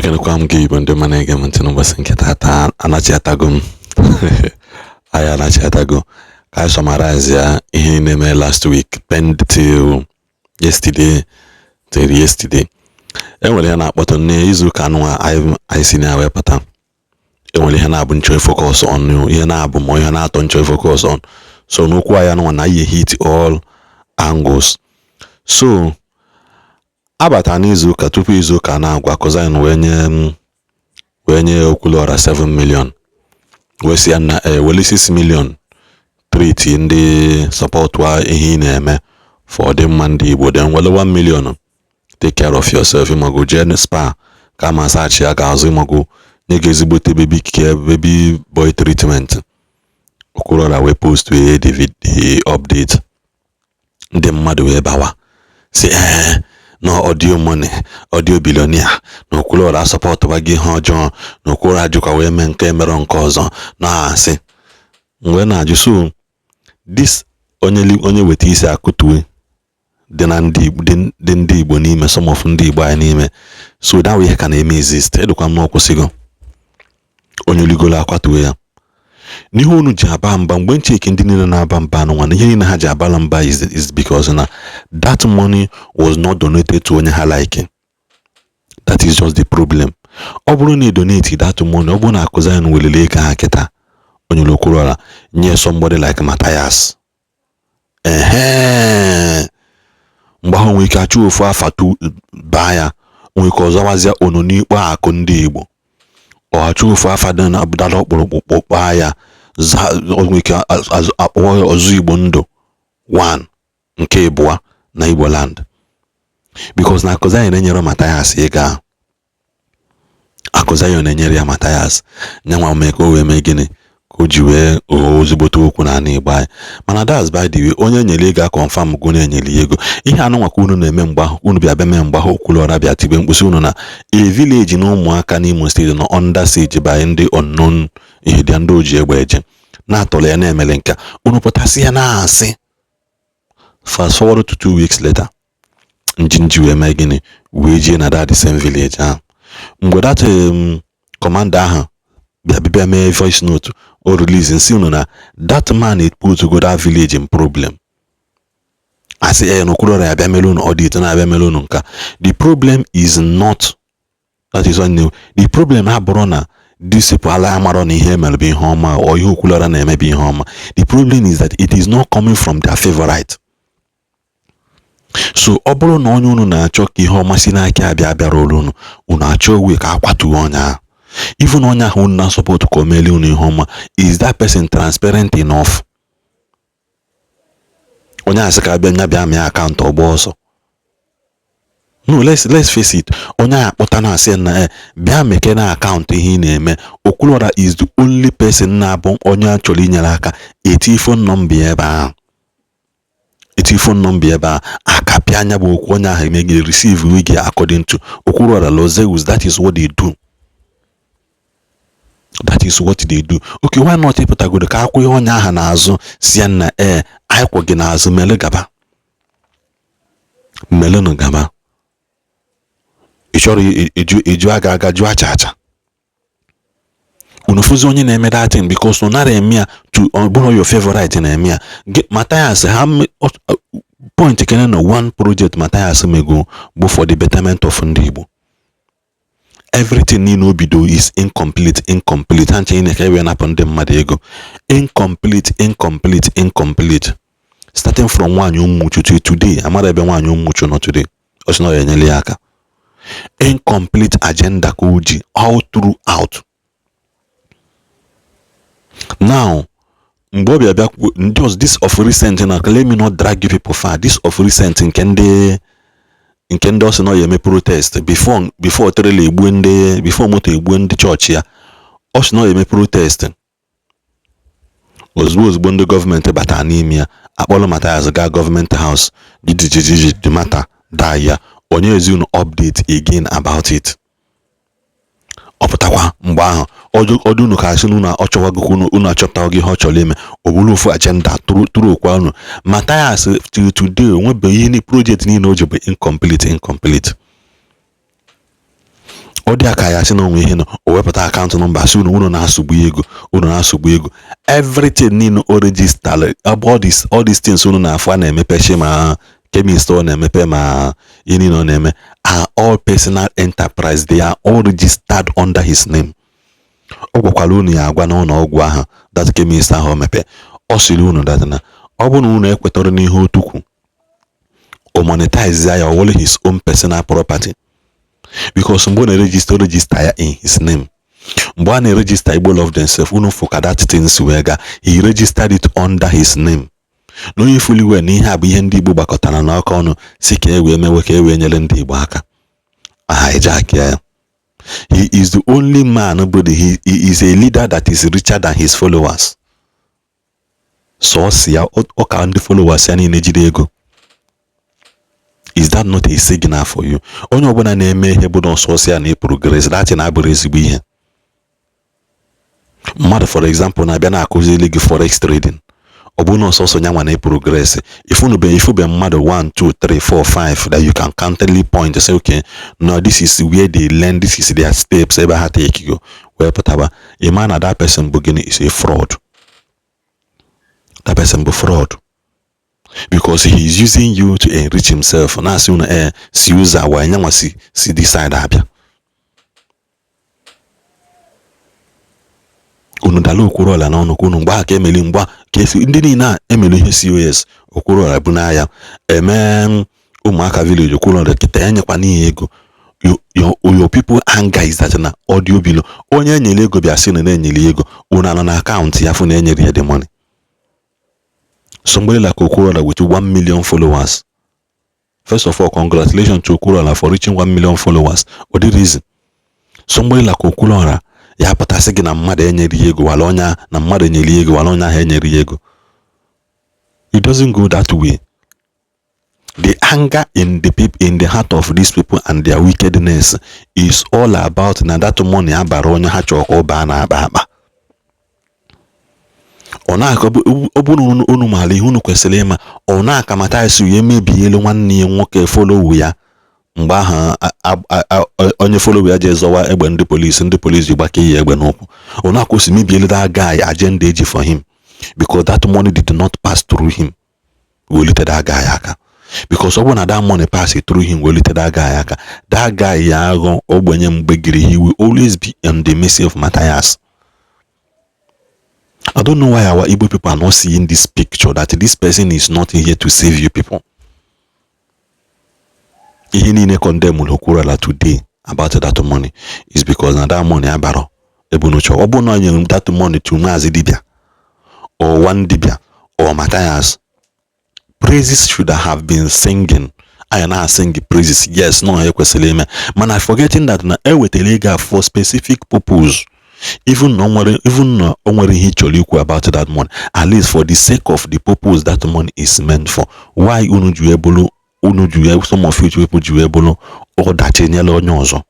Ekenekwa m gị Igbo ndị mana ege m ntị n'ụbọchị nke taata anachiatago m anyị anachiatago ka anyị summarize ya ihe na-eme last week till yesterday. Enwere ihe na-akpọtụ n'izu ụka anụnwa anyị si na wepụta. Enwere ihe na-abụ nchọ focus on, ihe na-abụ ma ihe na-atọ nchọ focus on. So n'okwu anyị anụnwa na ihe hit all angles. So abata n'izu ụka tupu izu ụka na-agwa cause anyị wee nye Okwuluora 7 million. We si na weli 6 million treat ndị support wa ihe na-eme for the man ndị Igbo. Then wele 1 million take care of yourself. Imago jee spa ka massage ya ga-azụ imago nye gị ezigbote baby boy treatment. Okwuluora we post we the update. Ndị mmadụ wee bawa si no audio money, audio billionaire, no Okwuluora support wa gị ihe ọjọọ, no Okwuluora ajụkwa wee mee nke mere nke ọzọ na asị mgbe na-ajụ. So this onye weta isi akụtuwe dị na ndị Igbo n'ime, some of ndị Igbo anyị n'ime. So that way ka na-eme exist. Edukwa m n'ọkwụsịgo onye oligolo akwatuwe ya n'ihe unu ji aba mba. Mgbe ncheki ndị niile na-aba mba anụnwa na ihe niile ha ji abala mba is because na that money was not donated to onye ha like. That is just the problem. Ọ bụrụ na donate that money, ọ bụrụ na akụzi anyị welele ego ha kịta onye Okwuluora nye somebody like Mathias, mgbe ahụ nwere ike achụ ofu afatu baa ya, nwere ike ọzọwazịa ono n'ikpe akụ ndị Igbo, ọ achụ ofu afada na abụdala ọkpụrụkpụ kpaa ya nwere ike akpọọ ọzọ Igbo ndụ 1 nke abụọ na Igboland. Because na akụzi anyị na-enyere Mathias ego ahụ, akụzi anyị na-enyere ya Mathias nyanwa mee ka o wee mee gịnị ka o ji wee ozigbote okwu na Igbo anyị. Mana that's by the way, onye nyere ego confirm go na-enyere ego. Ihe anụnwa ka unu na-eme mgbe ahụ unu bịa mee mgbe ahụ Okwuluora bịa tibe mkpụsị unu na a village na ụmụaka n'Imo State nọ under siege by ndị unknown ihe dị ndị oji egbe eje na-atọrọ ya na-emele nka unu pụtasị ya na-asị. Fast forward to 2 weeks later, njinji wee mee gịnị wee jee na that same village ahụ. Mgbe that commander ahụ bịa mee voice note o release nsi unu na that man it put to go that village in problem. Asị na Okwuluora ya bịa melu unu audit na abịa melu unu nka. The problem is not that is one new. The problem abụrụ na disciple ala amaro na ihe mere bụ ihe ọma o ihe Okwuluora na-emebi ihe ọma. The problem is that it is not coming from their favorite. So ọ bụrụ na onye unu na-achọ ka ihe ọma si n'aka abịara unu achọ uwe ka akwatuo onye ahụ. Even onye ahụ unu na-support ka o meeli unu ihe ọma, is that person transparent enough? Onye asị ka bịa mee akaụntụ ọgba ọsọ. No, let's face it. Onye akpọta na asị na bịa meke na akaụntụ ihe ị na-eme. Okwuluora is the only person na-abụ onye achọrọ inyere aka eti phone number ebe ahụ. Akapịa anya bụ okwu onye ahụ emegide receive wige according to Okwuluora Lozewus. That is what they do. Okay, why not ịpụtagodo ka akwụ onye ahụ n'azụ si na anyị kwụ gị n'azụ melụ gaba. Ị chọrọ eju aga jụọ acha unu fụzi onye na-eme that thing because no nara eme ya to bụrụ your favorite na-eme ya. Mathias ha point kene na one project Mathias mego bụ for the betterment of ndị Igbo. Everything niile obido is incomplete. Ha nche na-eke ewe napụ ndị mmadụ ego. Incomplete. Starting from nwaanyị ụmụchu to today. Amara ebe nwaanyị ụmụchu nọ today. O si na ya enyere ya aka. Incomplete agenda ka o ji all throughout. Now, mgbe ọ bịa this of recent na let me not drag you people far. This of recent nke ndị ọsị na ya eme protest before trailer egbuo ndị before moto egbuo ndị chọọchị ya. Ọ sị na ya eme protest ozugbo ndị gọọmenti bata n'ime ya akpọrọ Mathias gaa gọọmenti house the matter die ya. Onye ezi unu update again about it. Ọ pụtakwa mgbe ahụ ọdụ unu ka asị unu ọchọwago unu achọpụtago gị ihe ọ chọrọ ime ọ bụrụ ofu agenda tụrụ okwa unu. Mathias till today onwebeghị ihe project niile o ji bụ incomplete. ọ dị aka ya si na onwe ihe nọ o wepụta akaụntụ nọmba si unu na-asụgbu ego everything niile o register all these things unu na-afụ a na-emepe shi ma chemist ọ na-emepe ma ihe niile ọ na-eme are all personal enterprise. They are all registered under his name. Ọ gwakwala unu ya agwa n'ụlọ ọgwụ ahụ that chemist ahụ o mepe ọ sịrị unu that na ọ bụrụ na unu ekwetara n'ihe otukwu o monetize ya all his own personal property. Because mgbe ọ na-register ya in his name, mgbe a na-register Igbo love themselves, unu fụka that things wee ga he registered it under his name. N'onye fully well n'ihe a bụ ihe ndị Igbo gbakọtara n'aka ọnụ si ka e wee mewe ka e wee nyere ndị Igbo aka hijack ya. He is the only man, but he is a leader that is richer than his followers. So see ya ọ ka ndị followers ya niile jide ego. Is that not a signal for you? Onye ọbụla na-eme ihe bụ n'ọsọsọ ya na progress, that na-abụrụ ezigbo ihe. Mmadụ for example na-abịa na-akụzili gị forex trading, ọ bụ n'ọsọsọ ya nwa na progress. Ifube mmadụ 1 2 3 4 5 that you can counterly point to say okay, no, this is where they learn, this is their steps ebe ha take go wee pụtaba. A man na that person bụ gịnị is a fraud. That person bụ fraud. Because he is using you to enrich himself. Na asị unu si user wa nyanwa si this side abịa. Unu dala Okwuluora n'ọnụ unu mgbe aka emeli mgba ka ndị niile a emeli ihe COS Okwuluora bụ n'aya eme ụmụaka village Okwuluora kịta enyekwa n'ihe ego. Your people anger is that na audio below onye enyere ego bịa sị na enyere ego unu anọ na akaụntụ ya fụ na enyere ya the money. Somebody like Okwuluora with 1 million followers. First of all, congratulations to Okwuluora for reaching 1 million followers. What the reason? Somebody like Okwuluora, ya patasi gị na mmadụ enyere ego wala onya na mmadụ enyere ego wala onya ha enyere ego. It doesn't go that way. The anger in the heart of these people and their wickedness is all about na that money abara onya ha chọrọ ba na aba. Onaka obunu unu mali unu kwesịrị ịma onaka Mathias ya emebielu nwanne ya nwoke follow ya mgbe aha onye follow ya je zọwa egbe ndị police gbake ya egbe n'ụkwụ. Onaka osi mebielu that guy agenda eji for him because that money did not pass through him. Welite that guy aka because ọ bụ na that money pass through him welite that guy aka. That guy ya aghọ ogbenye mgbegiri, he will always be on the mercy of Mathias. I don't know why our Igbo people are not seeing this picture, that this person is not here to save you people. He need condemn Okwuluora today about that money is because now that money abaro ebunucho obuno that money to Mazi Dibia or one Dibia or Mathias. Praises should have been singing. I am now singing praises. Yes, no, man, I forgetting that na ewetelega for specific purpose. Even onwere he choliku about that money, at least for the sake of the purpose that money is meant for. Why some of you people juebolo or that nyelo nyozo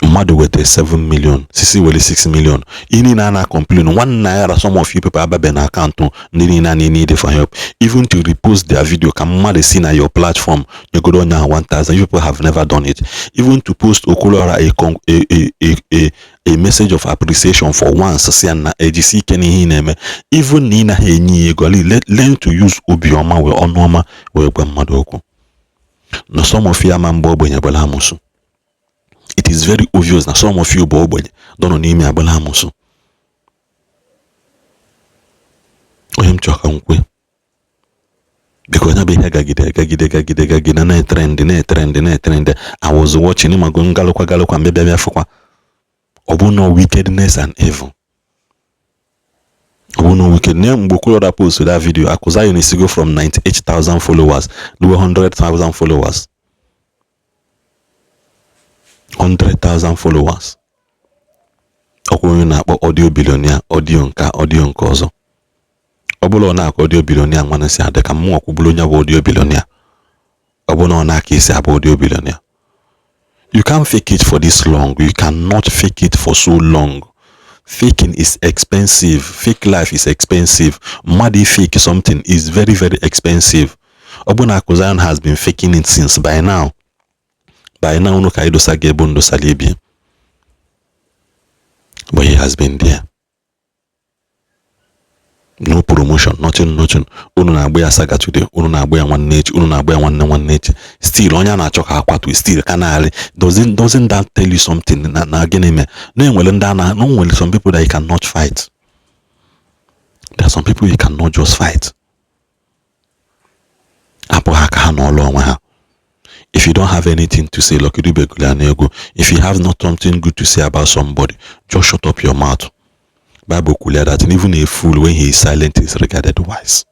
mmadụ wete 7 million sisi wele 6 million ini na complain 1 naira. Some of you people ababe na account nini need for help even to repost their video ka mmadụ see na your platform you go on now 1000. People have never done it. Even to post Okwuluora a message of appreciation for once say na AGC keni hi na-eme even ni na enyi ego learn to use obioma we onoma we gwa mmadụ okwu. No, some of you amambo ogbenye bala amusu. It is very obvious that some of you don't know me abalamusu. Oyem choka nkwe. Because na be gagide na trend. I was watching him go galokwa mbebe afukwa. Obuno wickedness and evil. Obuno wicked name Okwuluora post that video. Akuza you go from 98,000 followers to 100,000 followers. 100,000 followers. Okwuluora na-akpọ audio billionaire, audio nke ọzọ. Ọbụla ọ na-akọ audio billionaire nwana si adị ka mmụọ kwubulu onye bụ audio billionaire. Ọbụla ọ na-aka isi abụ audio billionaire. You can't fake it for this long. You cannot fake it for so long. Faking is expensive. Fake life is expensive. Mmadụ fake something is very, very expensive. Ogbuna Akuzan has been faking it since by now. by now unu ka idosa ga-ebu ndosa libia. But he has been there. No promotion, nothing. Unu na-agba ya Saga today, unu na-agba ya nwanne echi, unu na-agba ya nwanne echi. Still onye na-achọ ka akwatu, still kanali. Doesn't that tell you something? Na gịnị me? No nwere some people that you cannot fight. There are some people you cannot just fight. If you don't have anything to say, if you have not something good to say about somebody, just shut up your mouth. Bible clear that even a fool, when he is silent, is regarded wise.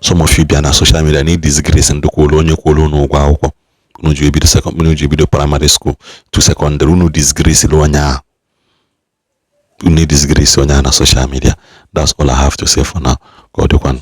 Some of you be on social media need disgrace and do no go. No be the second, no be the primary school, to secondary, no disgrace loanya. You need disgrace on social media. That's all I have to say for now. God, you can.